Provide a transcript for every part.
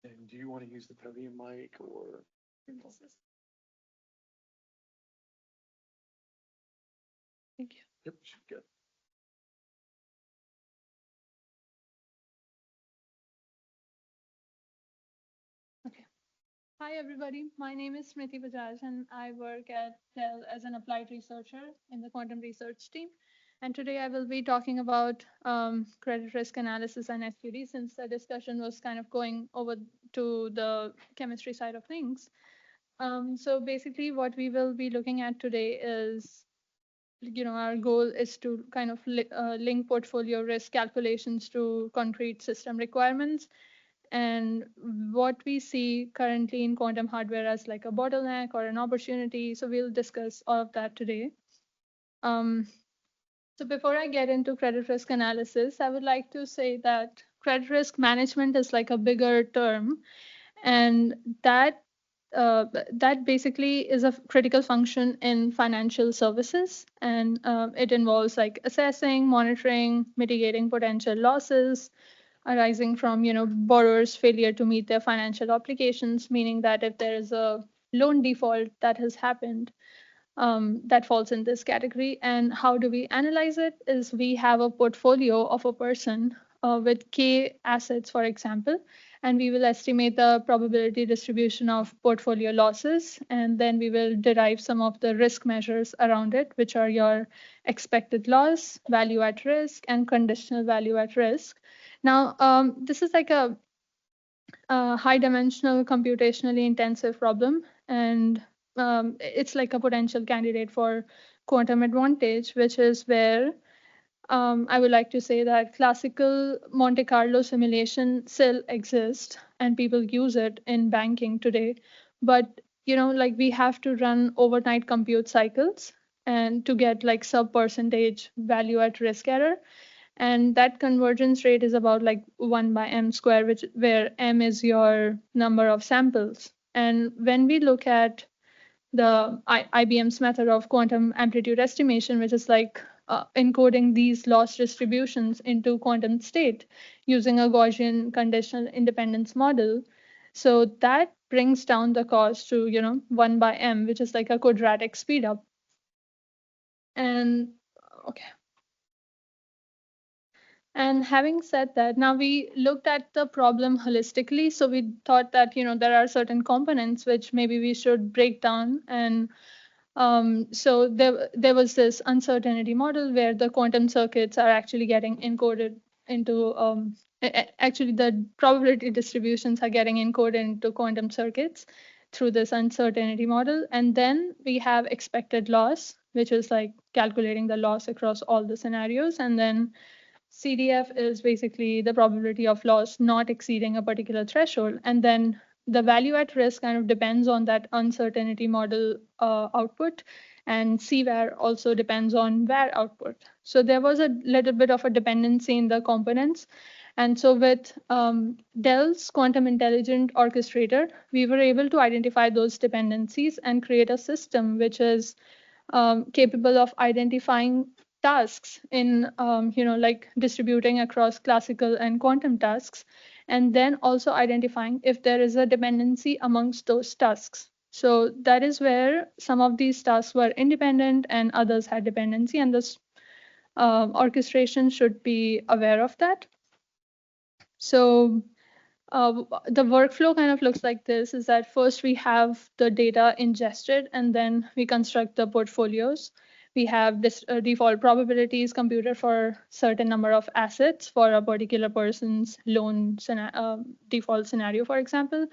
And do you want to use the podium mic or? Thank you. Yep, should be good. Okay. Hi, everybody. My name is Smriti Bajaj, and I work at Dell as an applied researcher in the quantum research team. And today I will be talking about credit risk analysis and SQD, since the discussion was kind of going over to the chemistry side of things. So basically, what we will be looking at today is, our goal is to kind of link portfolio risk calculations to concrete system requirements, and what we see currently in quantum hardware as like a bottleneck or an opportunity. So we'll discuss all of that today. Um, so before I get into credit risk analysis, I would like to say that credit risk management is like a bigger term, and that basically is a critical function in financial services, and it involves like assessing, monitoring, mitigating potential losses arising from borrowers' failure to meet their financial obligations, meaning that if there is a loan default that has happened, that falls in this category. And how do we analyze it? Is we have a portfolio of a person with K assets, for example, and we will estimate the probability distribution of portfolio losses, and then we will derive some of the risk measures around it, which are your expected loss, value at risk, and conditional value at risk. Now, this is like a high dimensional, computationally intensive problem, and it's like a potential candidate for quantum advantage, which is where I would like to say that classical Monte Carlo simulation still exists and people use it in banking today. But, like we have to run overnight compute cycles and to get like sub percentage value at risk error. And that convergence rate is about like 1 by m square, which where m is your number of samples. And when we look at the IBM's method of quantum amplitude estimation, which is like encoding these loss distributions into quantum state using a Gaussian conditional independence model. So that brings down the cost to, 1 by m, which is like a quadratic speedup. And okay. And having said that, now we looked at the problem holistically. So we thought that, there are certain components which maybe we should break down. And so there was this uncertainty model where the quantum circuits are actually getting encoded into, actually the probability distributions are getting encoded into quantum circuits through this uncertainty model. And then we have expected loss, which is like calculating the loss across all the scenarios. And then CDF is basically the probability of loss not exceeding a particular threshold. And then the value at risk kind of depends on that uncertainty model output. And CVAR also depends on VAR output. So there was a little bit of a dependency in the components. And so with Dell's quantum intelligent orchestrator, we were able to identify those dependencies and create a system which is capable of identifying tasks in, like distributing across classical and quantum tasks, and then also identifying if there is a dependency amongst those tasks. So that is where some of these tasks were independent and others had dependency, and this orchestration should be aware of that. So the workflow kind of looks like this, is that first we have the data ingested and then we construct the portfolios. We have this default probabilities computed for certain number of assets for a particular person's loan default scenario, for example.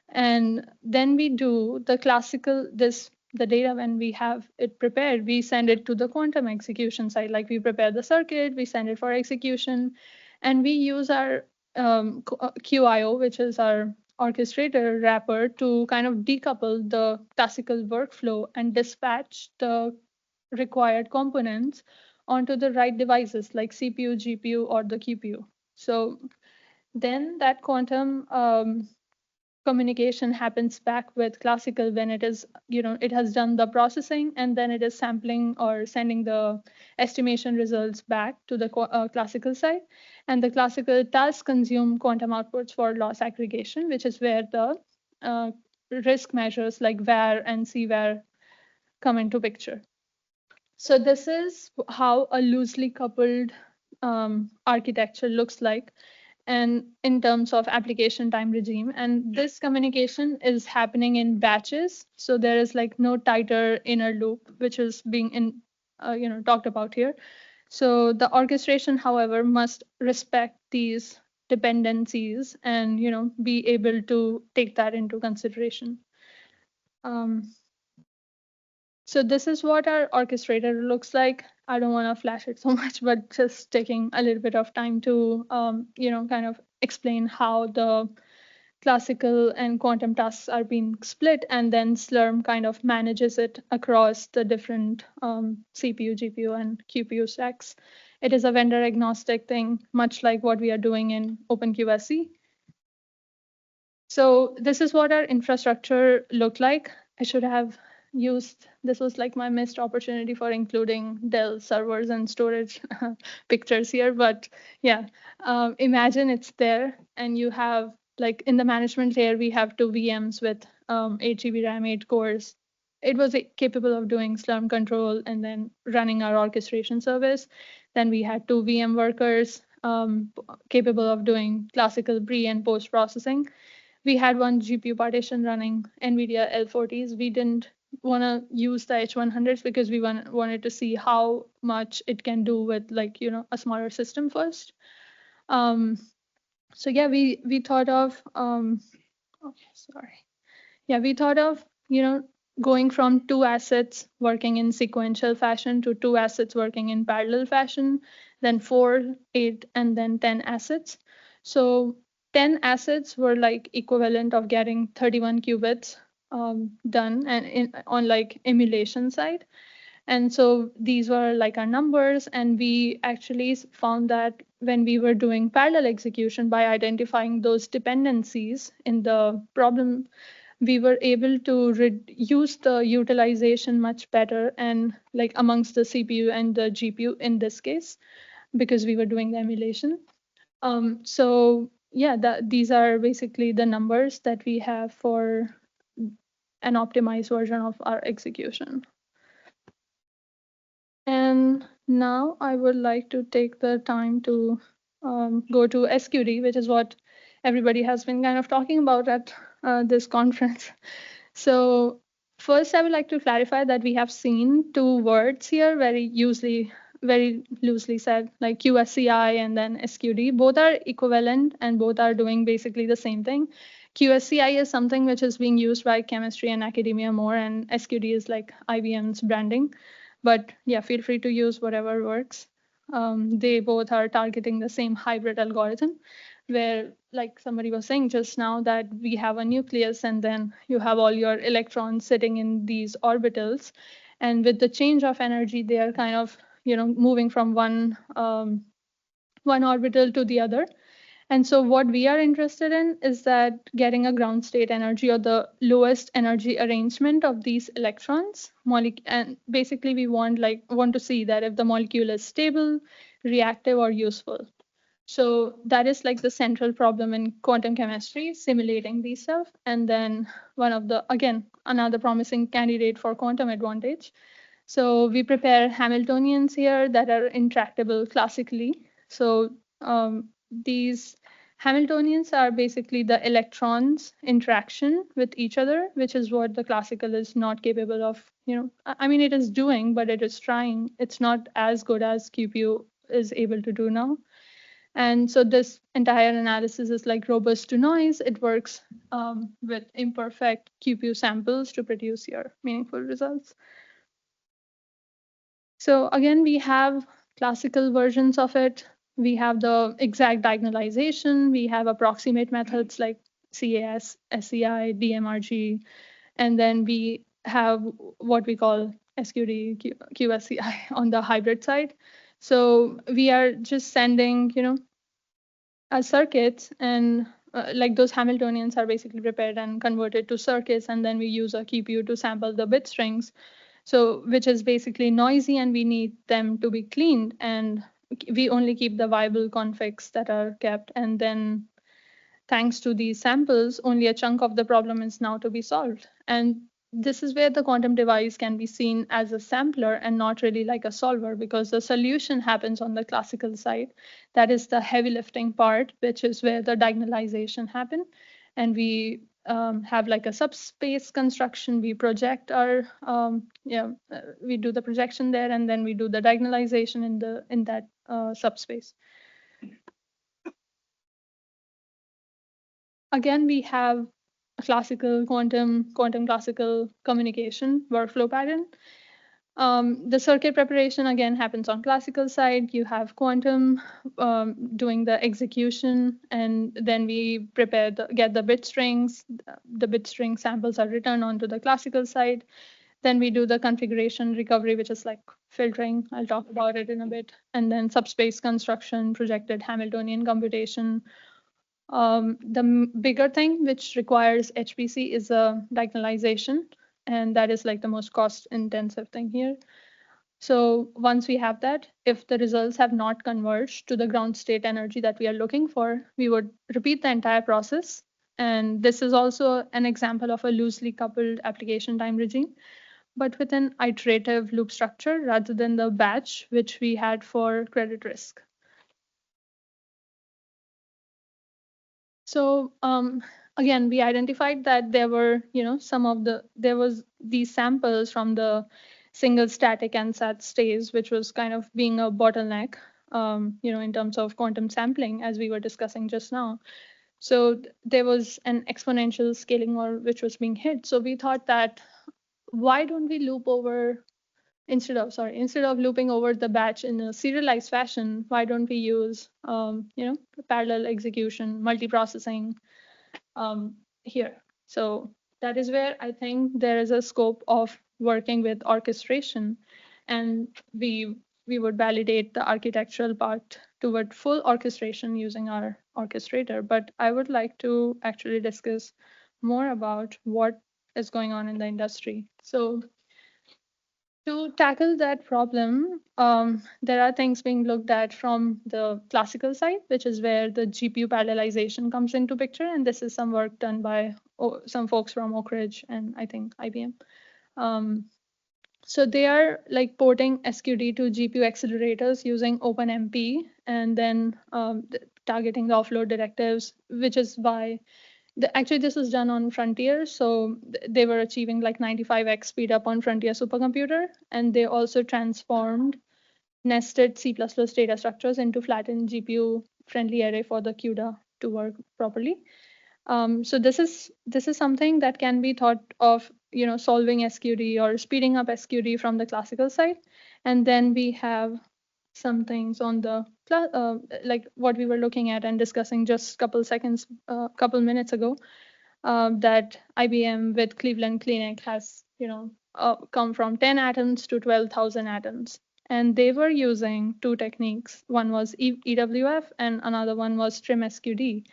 And then we do the classical, the data when we have it prepared, we send it to the quantum execution side. Like we prepare the circuit, we send it for execution, and we use our QIO, which is our orchestrator wrapper, to kind of decouple the classical workflow and dispatch the required components onto the right devices like CPU, GPU, or the QPU. So then that quantum communication happens back with classical when it is, it has done the processing and then it is sampling or sending the estimation results back to the classical side. And the classical does consume quantum outputs for loss aggregation, which is where the uh, risk measures like VAR and CVAR come into picture. So this is how a loosely coupled architecture looks like, and in terms of application time regime. And this communication is happening in batches. So there is like no tighter inner loop, which is being talked about here. So the orchestration, however, must respect these dependencies and be able to take that into consideration. Um, so this is what our orchestrator looks like. I don't want to flash it so much, but just taking a little bit of time to, kind of explain how the classical and quantum tasks are being split, and then Slurm kind of manages it across the different CPU, GPU, and QPU stacks. It is a vendor agnostic thing, much like what we are doing in openQSE. So this is what our infrastructure looked like. I should have used, this was like my missed opportunity for including Dell servers and storage pictures here. But yeah, imagine it's there and you have like in the management layer, we have two VMs with 8 GB RAM, 8 cores. It was capable of doing Slurm control and then running our orchestration service. Then we had two VM workers capable of doing classical pre and post processing. We had one GPU partition running NVIDIA L40s. We didn't want to use the H100s because we wanted to see how much it can do with like, a smaller system first. So yeah, we thought of, okay, sorry. Yeah, we thought of, going from two assets working in sequential fashion to two assets working in parallel fashion, then 4, 8, and then 10 assets. So 10 assets were like equivalent of getting 31 qubits done and on like emulation side. And so these were like our numbers. And we actually found that when we were doing parallel execution by identifying those dependencies in the problem, we were able to use the utilization much better and like amongst the CPU and the GPU in this case, because we were doing the emulation. So yeah, these are basically the numbers that we have for an optimized version of our execution. And now I would like to take the time to go to SQD, which is what everybody has been kind of talking about at this conference. So first, I would like to clarify that we have seen two words here very loosely said, like QSCI and then SQD. Both are equivalent and both are doing basically the same thing. QSCI is something which is being used by chemistry and academia more, and SQD is like IBM's branding. But yeah, feel free to use whatever works. They both are targeting the same hybrid algorithm, where like somebody was saying just now that we have a nucleus and then you have all your electrons sitting in these orbitals. And with the change of energy, they are kind of, moving from one orbital to the other. And so what we are interested in is that getting a ground state energy or the lowest energy arrangement of these electrons. And basically we want to see that if the molecule is stable, reactive, or useful. So that is like the central problem in quantum chemistry, simulating these stuff. And then another promising candidate for quantum advantage. So we prepare Hamiltonians here that are intractable classically. So these Hamiltonians are basically the electrons' interaction with each other, which is what the classical is not capable of. I mean, it is doing, but it is trying. It's not as good as QPU is able to do now. And so this entire analysis is like robust to noise. It works with imperfect QPU samples to produce your meaningful results. So again, we have classical versions of it. We have the exact diagonalization. We have approximate methods like CAS, SEI, DMRG, and then we have what we call SQD, QSCI on the hybrid side. So we are just sending, circuits, and like those Hamiltonians are basically prepared and converted to circuits, and then we use a QPU to sample the bit strings. So, which is basically noisy, and we need them to be cleaned. And we only keep the viable configs that are kept. And then, thanks to these samples, only a chunk of the problem is now to be solved. And this is where the quantum device can be seen as a sampler and not really like a solver, because the solution happens on the classical side. That is the heavy lifting part, which is where the diagonalization happen. And we have like a subspace construction. We project our, we do the projection there, and then we do the diagonalization in that subspace. Again, we have a classical quantum classical communication workflow pattern. The circuit preparation again happens on classical side. You have quantum doing the execution, and then we get the bit strings. The bit string samples are returned onto the classical side. Then we do the configuration recovery, which is like filtering. I'll talk about it in a bit. And then subspace construction, projected Hamiltonian computation. The bigger thing which requires HPC is a diagonalization, and that is like the most cost intensive thing here. So once we have that, if the results have not converged to the ground state energy that we are looking for, we would repeat the entire process. And this is also an example of a loosely coupled application time regime, but with an iterative loop structure rather than the batch which we had for credit risk. So again, we identified that there were, there was these samples from the single static ansatz stage, which was kind of being a bottleneck, in terms of quantum sampling, as we were discussing just now. So there was an exponential scaling wall which was being hit. So we thought that why don't we loop over instead of looping over the batch in a serialized fashion, why don't we use parallel execution, multiprocessing here? So that is where I think there is a scope of working with orchestration, and we would validate the architectural part toward full orchestration using our orchestrator. But I would like to actually discuss more about what is going on in the industry. So to tackle that problem, there are things being looked at from the classical side, which is where the GPU parallelization comes into picture. And this is some work done by some folks from Oak Ridge and I think IBM. So they are like porting SQD to GPU accelerators using OpenMP, and then targeting the offload directives, which is why actually this was done on Frontier. So they were achieving like 95x speed up on Frontier supercomputer, and they also transformed nested C++ data structures into flattened GPU friendly array for the CUDA to work properly. So this is something that can be thought of, solving SQD or speeding up SQD from the classical side. And then we have some things on the like what we were looking at and discussing just a couple minutes ago, that IBM with Cleveland Clinic has, come from 10 atoms to 12,000 atoms. And they were using two techniques. One was EWF and another one was TrimSQD.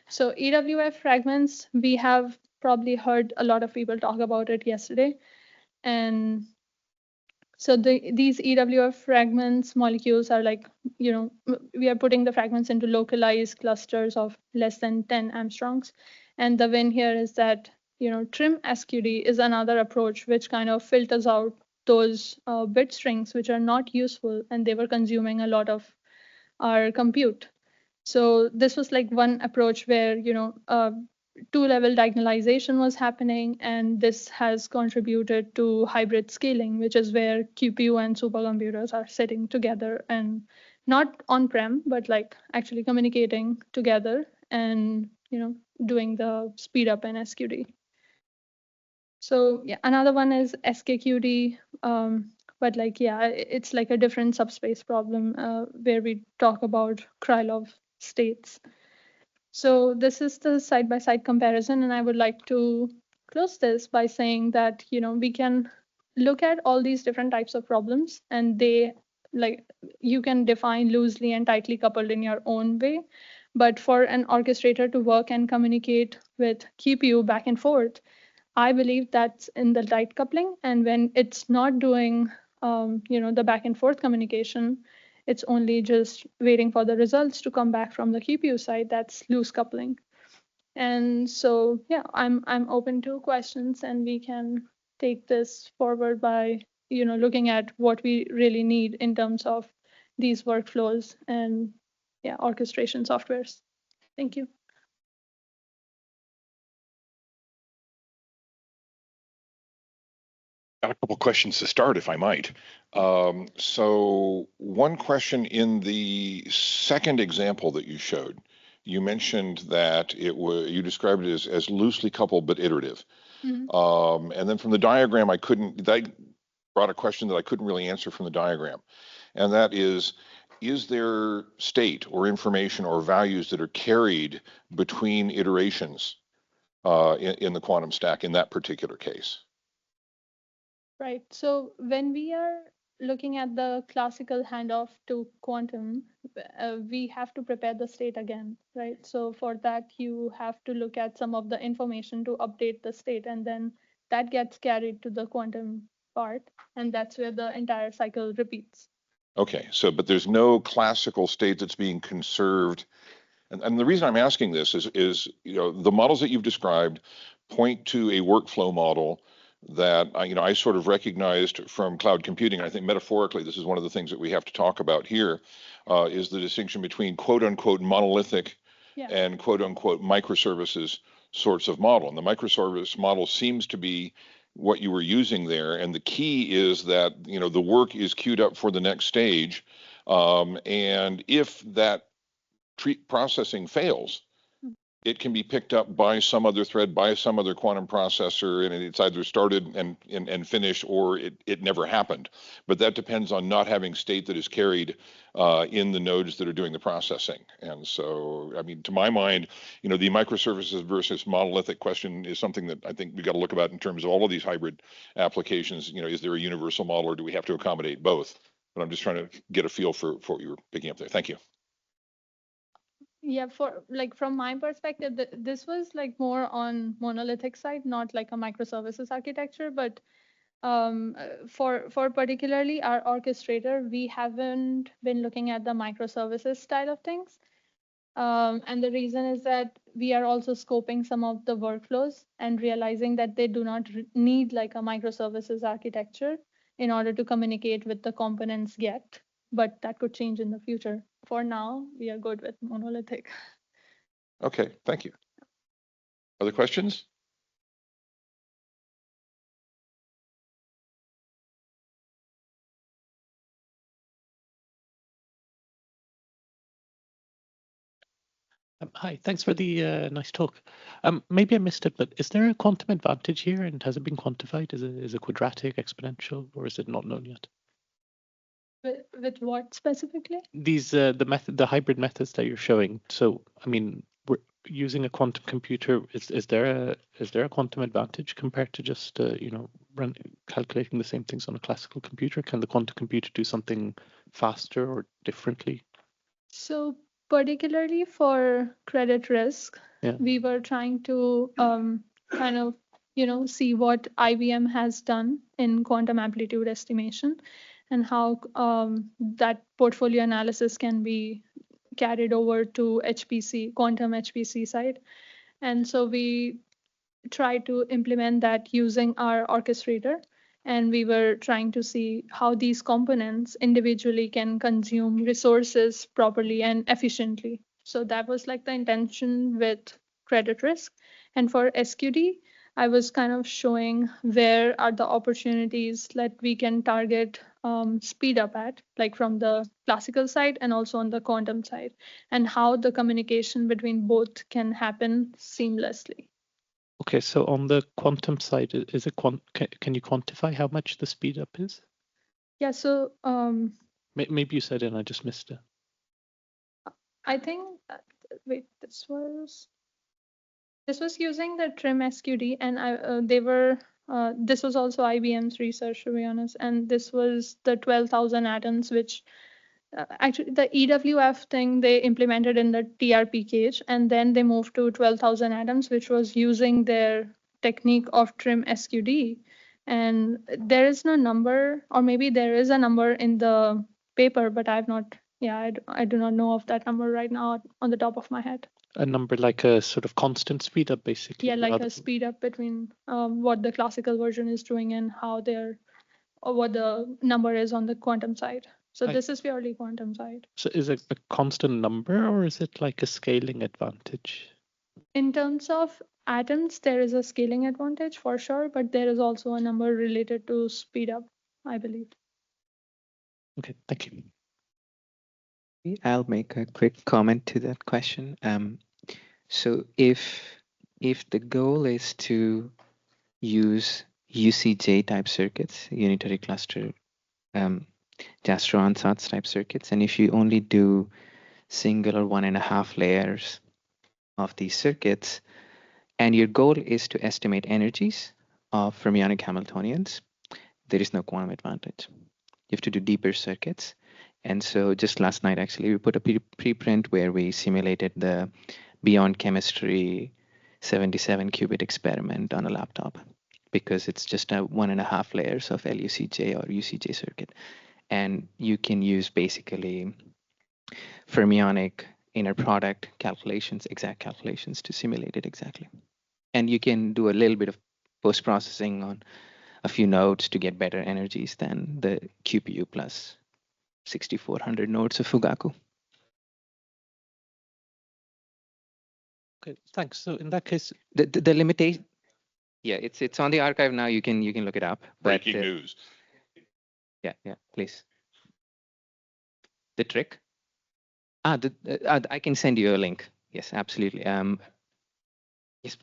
So EWF fragments, we have probably heard a lot of people talk about it yesterday. And so these EWF fragments molecules are like, we are putting the fragments into localized clusters of less than 10 Armstrongs. And the win here is that, TrimSQD is another approach which kind of filters out those bit strings which are not useful, and they were consuming a lot of our compute. So this was like one approach where, two-level diagonalization was happening, and this has contributed to hybrid scaling, which is where QPU and supercomputers are sitting together and not on-prem, but like actually communicating together and, doing the speed up in SQD. So yeah, another one is SKQD, but like, yeah, it's like a different subspace problem where we talk about Krylov states. So this is the side-by-side comparison, and I would like to close this by saying that, we can look at all these different types of problems, and they like you can define loosely and tightly coupled in your own way. But for an orchestrator to work and communicate with QPU back and forth, I believe that's in the tight coupling. And when it's not doing, the back and forth communication, it's only just waiting for the results to come back from the QPU side. That's loose coupling. And so, yeah, I'm open to questions, and we can take this forward by, looking at what we really need in terms of these workflows and, yeah, orchestration softwares. Thank you. Got a couple questions to start, if I might. So one question in the second example that you showed, you mentioned that you described it as loosely coupled but iterative. And then from the diagram, that brought a question that I couldn't really answer from the diagram. And that is there state or information or values that are carried between iterations in the quantum stack in that particular case? Right. So when we are looking at the classical handoff to quantum, we have to prepare the state again, right? So for that, you have to look at some of the information to update the state, and then that gets carried to the quantum part, and that's where the entire cycle repeats. Okay, but there's no classical state that's being conserved. And the reason I'm asking this is the models that you've described point to a workflow model that I sort of recognized from cloud computing. I think metaphorically, this is one of the things that we have to talk about here, is the distinction between quote unquote monolithic and quote unquote microservices sorts of model. And the microservice model seems to be what you were using there. And the key is that, the work is queued up for the next stage. And if that processing fails, it can be picked up by some other thread, by some other quantum processor, and it's either started and finished, or it never happened. But that depends on not having state that is carried in the nodes that are doing the processing. And so, I mean, to my mind, the microservices versus monolithic question is something that I think we got to look about in terms of all of these hybrid applications. Is there a universal model, or do we have to accommodate both? But I'm just trying to get a feel for what you were picking up there. Thank you. Yeah, from my perspective, this was like more on monolithic side, not like a microservices architecture. But for particularly our orchestrator, we haven't been looking at the microservices style of things. And the reason is that we are also scoping some of the workflows and realizing that they do not need like a microservices architecture in order to communicate with the components yet. But that could change in the future. For now, we are good with monolithic. Okay, thank you. Other questions? Hi, thanks for the nice talk. Maybe I missed it, but is there a quantum advantage here, and has it been quantified? Is it quadratic, exponential, or is it not known yet? With what specifically? These the hybrid methods that you're showing. So, I mean, we're using a quantum computer. Is there a quantum advantage compared to just calculating the same things on a classical computer? Can the quantum computer do something faster or differently? So particularly for credit risk, Yeah. we were trying to kind of see what IBM has done in quantum amplitude estimation, and how that portfolio analysis can be carried over to HPC, quantum HPC side. And so we try to implement that using our orchestrator. And we were trying to see how these components individually can consume resources properly and efficiently. So that was like the intention with credit risk. And for SQD, I was kind of showing where are the opportunities that we can target speed up at, like from the classical side and also on the quantum side, and how the communication between both can happen seamlessly. Okay, so on the quantum side, is it can you quantify how much the speed up is? Yeah, so Maybe you said it and I just missed it. I think wait, this was using the trim SQD, and they were This was also IBM's research, to be honest, and this was the 12,000 atoms, which actually the EWF thing they implemented in the TRP cage, and then they moved to 12,000 atoms, which was using their technique of trim SQD. And there is no number, or maybe there is a number in the paper, but I've not, I do not know of that number right now on the top of my head. A number like a sort of constant speed up, basically. Yeah, like a speed up between what the classical version is doing and how they're, or what the number is on the quantum side. So this is purely quantum side. So is it a constant number, or is it like a scaling advantage? In terms of atoms, there is a scaling advantage for sure, but there is also a number related to speed up, I believe. Okay, thank you. I'll make a quick comment to that question. So if the goal is to use UCJ type circuits, unitary cluster Jastrow ansatz type circuits, and if you only do single or 1.5 layers of these circuits, and your goal is to estimate energies of fermionic Hamiltonians, there is no quantum advantage. You have to do deeper circuits. And so just last night, actually, we put a preprint where we simulated the Beyond Chemistry 77 qubit experiment on a laptop, because it's just a 1.5 layers of LUCJ or UCJ circuit. And you can use basically fermionic inner product calculations, exact calculations to simulate it exactly. And you can do a little bit of post-processing on a few nodes to get better energies than the QPU plus 6,400 nodes of Fugaku. Okay, thanks. So in that case, The limitation, yeah, it's on the archive now. You can look it up. Breaking news. Yeah, please. The trick. I can send you a link. Yes, absolutely.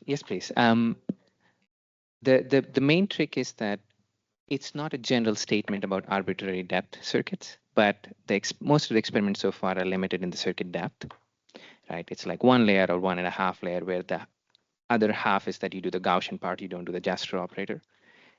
Yes, please. The main trick is that it's not a general statement about arbitrary depth circuits, but most of the experiments so far are limited in the circuit depth, right? It's like 1 layer or 1.5 layer, where the other half is that you do the Gaussian part, you don't do the Jastrow operator.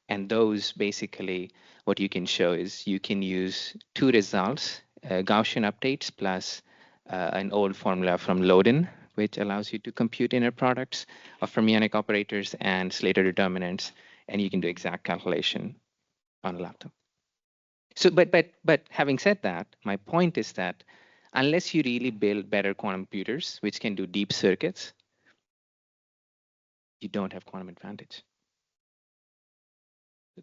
And those basically, what you can show is you can use two results, Gaussian updates plus an old formula from Loden, which allows you to compute inner products of fermionic operators and Slater determinants, and you can do exact calculation on a laptop. So, but having said that, my point is that unless you really build better quantum computers, which can do deep circuits, you don't have quantum advantage.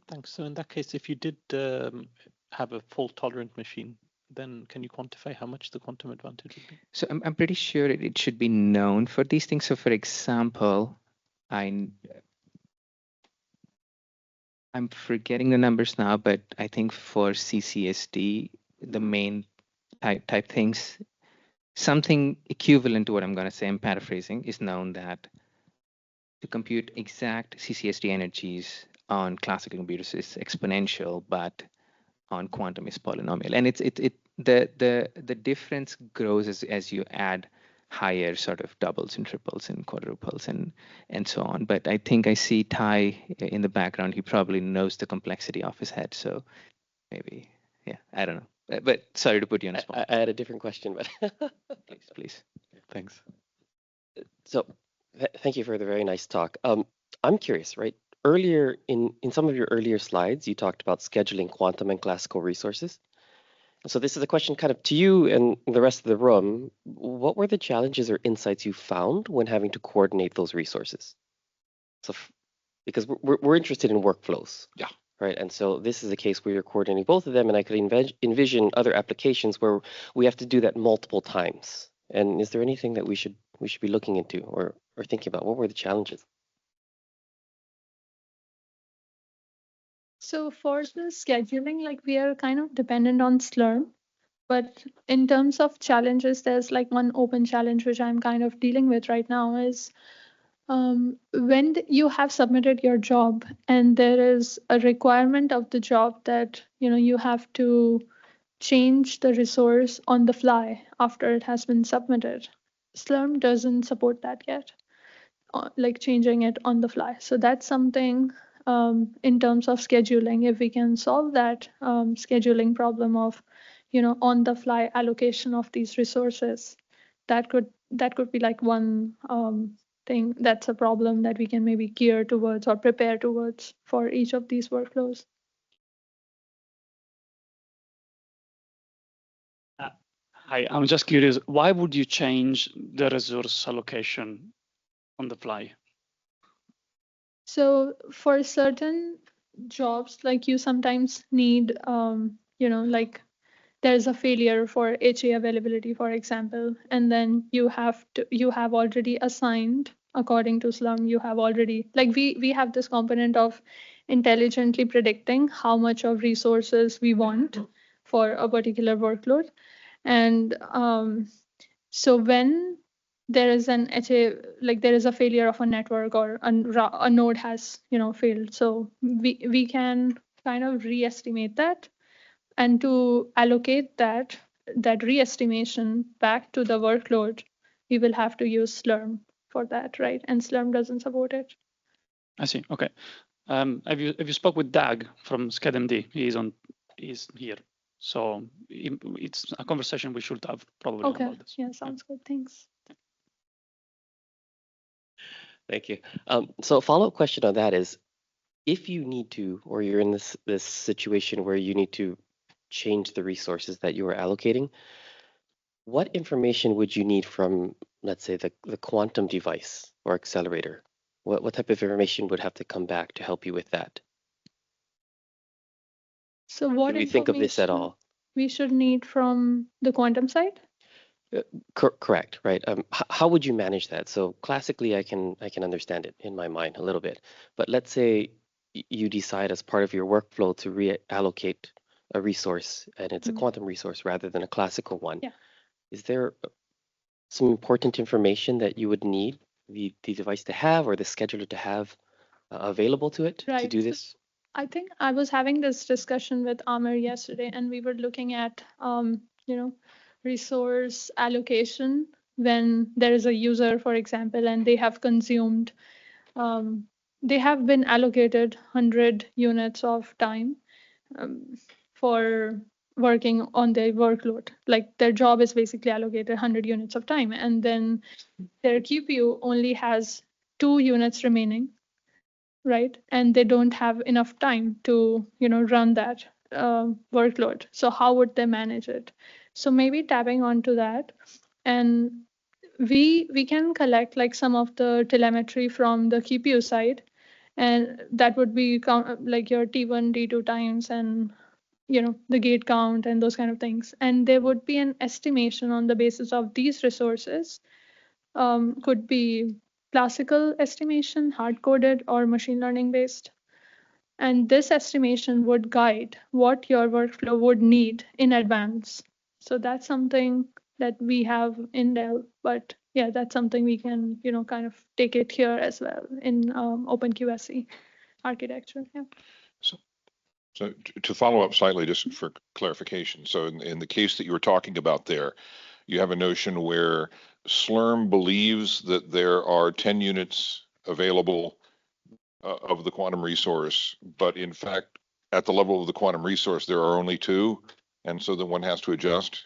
thanks. So in that case, if you did have a fault tolerant machine, then can you quantify how much the quantum advantage would be? So I'm pretty sure it should be known for these things. So for example, I'm forgetting the numbers now, but I think for CCSD, the main type things, something equivalent to what I'm going to say, I'm paraphrasing, is known that to compute exact CCSD energies on classical computers is exponential, but on quantum is polynomial. And the difference grows as you add higher sort of doubles and triples and quadruples and so on. But I think I see Ty in the background. He probably knows the complexity off his head. So maybe, yeah, I don't know. But sorry to put you on the spot. I had a different question, but Please. Thanks. so thank you for the very nice talk. I'm curious, right? Earlier in some of your earlier slides, you talked about scheduling quantum and classical resources. So this is a question kind of to you and the rest of the room. What were the challenges or insights you found when having to coordinate those resources? So because we're interested in workflows. Yeah. Right. And so this is a case where you're coordinating both of them, and I could envision other applications where we have to do that multiple times. And is there anything that we should be looking into or thinking about? What were the challenges? So for the scheduling, like we are kind of dependent on Slurm, but in terms of challenges, there's like one open challenge which I'm kind of dealing with right now is when you have submitted your job and there is a requirement of the job that you have to change the resource on the fly after it has been submitted. Slurm doesn't support that yet, like changing it on the fly. So that's something in terms of scheduling. If we can solve that scheduling problem of, on the fly allocation of these resources, that could be like one thing that's a problem that we can maybe gear towards or prepare towards for each of these workflows. Hi, I'm just curious, why would you change the resource allocation on the fly? So for certain jobs, like you sometimes need, like there's a failure for HA availability, for example, and then you have already assigned according to Slurm, you have already, like we have this component of intelligently predicting how much of resources we want for a particular workload. And so when there is an HA, like there is a failure of a network or a node has, failed. So we can kind of re-estimate that, and to allocate that re-estimation back to the workload, we will have to use Slurm for that, right? And Slurm doesn't support it. I see. Okay. Have you spoke with Dag from SCADMD? He's here. So it's a conversation we should have probably Okay. about this. Yeah, sounds good. Thanks. Thank you. So a follow-up question on that is, if you need to, or you're in this situation where you need to change the resources that you are allocating, what information would you need from, let's say, the quantum device or accelerator? What type of information would have to come back to help you with that? So what Do we think of this at all? we should need from the quantum side? Correct, right? How would you manage that? So classically, I can understand it in my mind a little bit, but let's say you decide as part of your workflow to reallocate a resource, and it's a quantum resource rather than a classical one. Yeah. Is there some important information that you would need the device to have or the scheduler to have available to it to Right. do So this? I think I was having this discussion with Amir yesterday, and we were looking at, resource allocation when there is a user, for example, and they have consumed, they have been allocated 100 units of time for working on their workload. Like their job is basically allocated 100 units of time, and then their QPU only has 2 units remaining, right? And they don't have enough time to, run that workload. So how would they manage it? So maybe tapping onto that, and we can collect like some of the telemetry from the QPU side, and that would be like your T1, T2 times, and the gate count and those kind of things. And there would be an estimation on the basis of these resources. Could be classical estimation, hard-coded, or machine learning based. And this estimation would guide what your workflow would need in advance. So that's something that we have in Dell, but yeah, that's something we can, kind of take it here as well in openQSE architecture. Yeah. So to follow up slightly, just for clarification, so in the case that you were talking about there, you have a notion where Slurm believes that there are 10 units available of the quantum resource, but in fact, at the level of the quantum resource, there are only 2, and so then one has to adjust?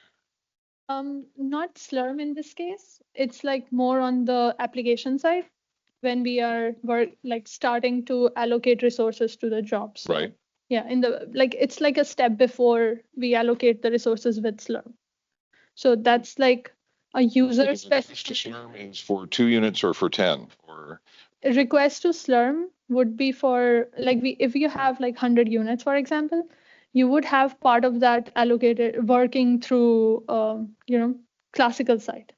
Not Slurm in this case. It's like more on the application side when we're like starting to allocate resources to the jobs. So, Right. yeah, it's like a step before we allocate the resources with Slurm. So that's like a user specific Slurm is for 2 units or for 10, or request to Slurm would be for like if you have like 100 units, for example, you would have part of that allocated working through classical side,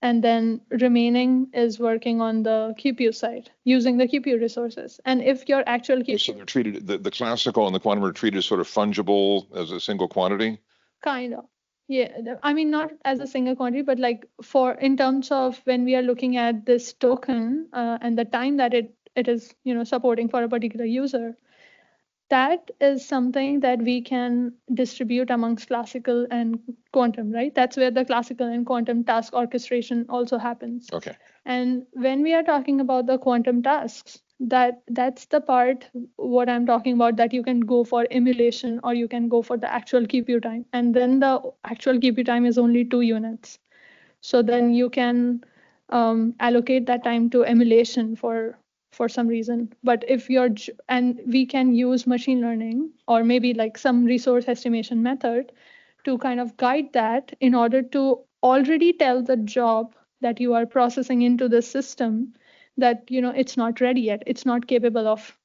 and then remaining is working on the QPU side using the QPU resources. And if your actual so QPU they're treated, the classical and the quantum are treated as sort of fungible as a single quantity? kind of, yeah, I mean not as a single quantity, but like for in terms of when we are looking at this token and the time that it is supporting for a particular user, that is something that we can distribute amongst classical and quantum, right? That's where the classical and quantum task orchestration also happens. Okay. And when we are talking about the quantum tasks, that's the part what I'm talking about, that you can go for emulation or you can go for the actual QPU time. And then the actual QPU time is only 2 units. So then you can allocate that time to emulation for some reason. But if and we can use machine learning or maybe like some resource estimation method to kind of guide that in order to already tell the job that you are processing into the system that it's not ready yet, it's not capable of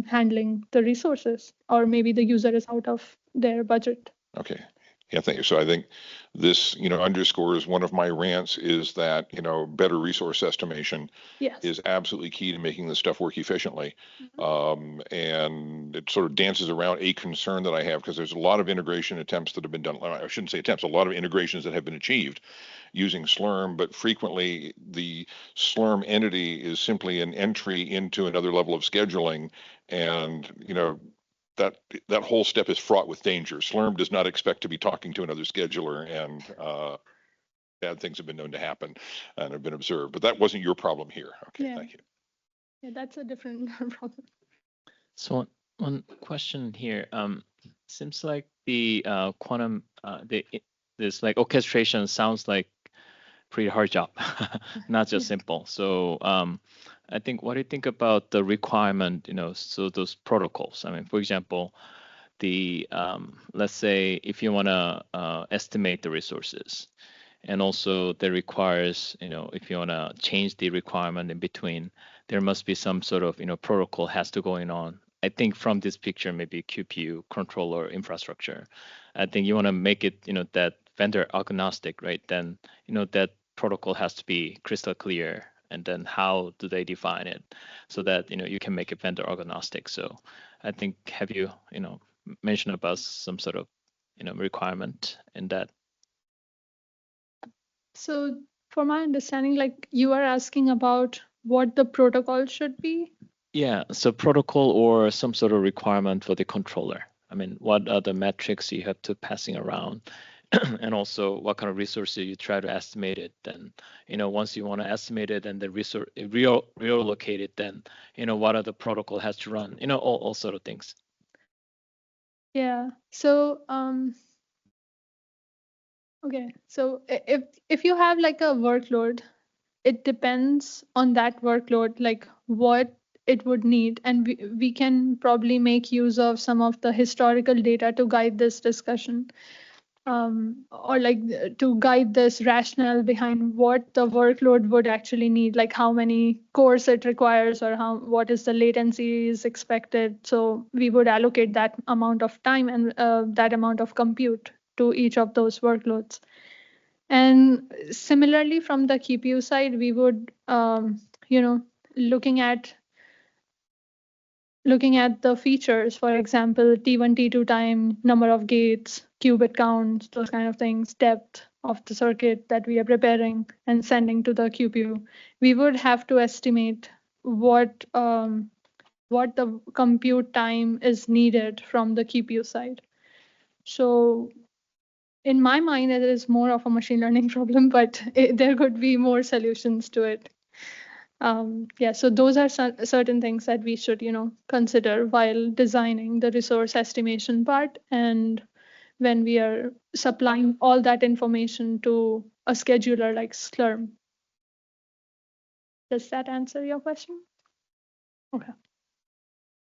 handling the resources, or maybe the user is out of their budget. Okay. Yeah, thank you. So I think this, underscores one of my rants is that, better resource estimation Yes. is absolutely key to making this stuff work efficiently. And it sort of dances around a concern that I have, because there's a lot of integration attempts that have been done. I shouldn't say attempts, a lot of integrations that have been achieved using Slurm, but frequently the Slurm entity is simply an entry into another level of scheduling. And, that whole step is fraught with danger. Slurm does not expect to be talking to another scheduler, and bad things have been known to happen and have been observed. But that wasn't your problem here. Okay, Yeah. thank you. Yeah, that's a different problem. So one question here. Seems like the quantum, this like orchestration sounds like pretty hard job, not just simple. So I think, what do you think about the requirement, so those protocols? I mean, for example, the let's say if you want to estimate the resources, and also that requires, if you want to change the requirement in between, there must be some sort of, protocol has to going on. I think from this picture, maybe QPU controller infrastructure. I think you want to make it, that vendor agnostic, right? Then, that protocol has to be crystal clear. And then how do they define it so that, you can make it vendor agnostic? So I think, have you, mentioned about some sort of, requirement in that? So for my understanding, like you are asking about what the protocol should be? Yeah, so protocol or some sort of requirement for the controller. I mean, what are the metrics you have to passing around? And also what kind of resources you try to estimate it. Then, once you want to estimate it and the resource relocate it, then, what are the protocol has to run, all sort of things. Yeah. So okay. So if you have like a workload, it depends on that workload, like what it would need. And we can probably make use of some of the historical data to guide this discussion, or like to guide this rationale behind what the workload would actually need, like how many cores it requires, or what is the latency is expected. So we would allocate that amount of time and that amount of compute to each of those workloads. And similarly, from the QPU side, we would, looking at the features, for example, T1, T2 time, number of gates, qubit counts, those kind of things, depth of the circuit that we are preparing and sending to the QPU. We would have to estimate what the compute time is needed from the QPU side. So in my mind, it is more of a machine learning problem, but there could be more solutions to it. Yeah, so those are certain things that we should, consider while designing the resource estimation part, and when we are supplying all that information to a scheduler like Slurm. Does that answer your question? Okay.